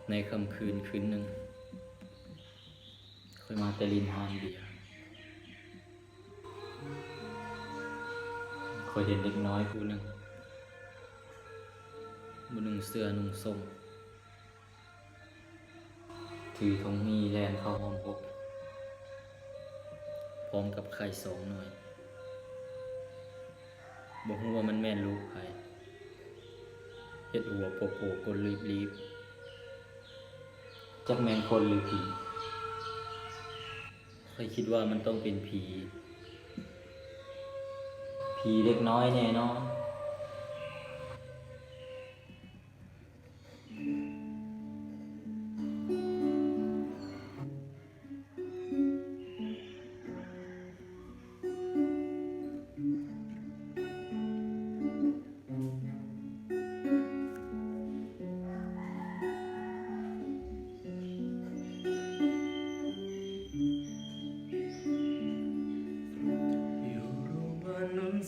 ในค่ำคืนคืนหนึ่งค่อยมาแต่ลินฮานเบียร์ค่อยเห็นเด็กน้อยผู้หนึ่งเสื้อนุ่งส้มถือธงมีแลนเข้าห้องพบพร้อมกับไข่2 หน่วยบอกว่ามันแม่นลูกไผเฮ็ดหัวโปโปกลรีบจักแม่นคนหรือผีค่อยคิดว่ามันต้องเป็นผีเล็กน้อยแน่นอน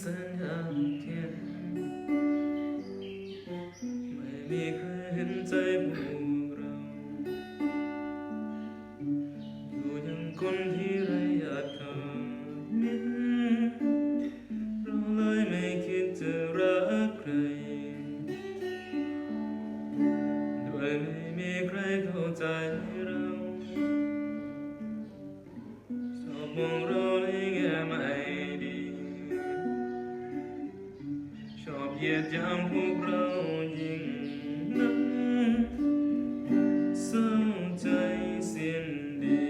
แสนยามเทียนไม่มีใครเห็นใจพวกเราอยู่อย่างคนที่ไรอยากทำมิตรเราเลยไม่คิดจะรักใครโดยไม่มีใครเข้าใจเราชอบมองเราในแง่ไม่ดีชอบเหยียดหยามพวกเรายิ่งนั้นเศร้าใจสิ้นดี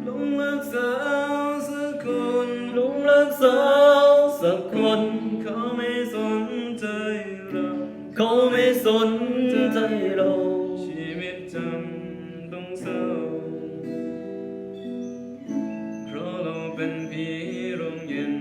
หลงรักสาวสักคนเขาไม่สนใจเราชีวิตจำต้องเศร้าเพราะเราเป็นผีโรงเย็น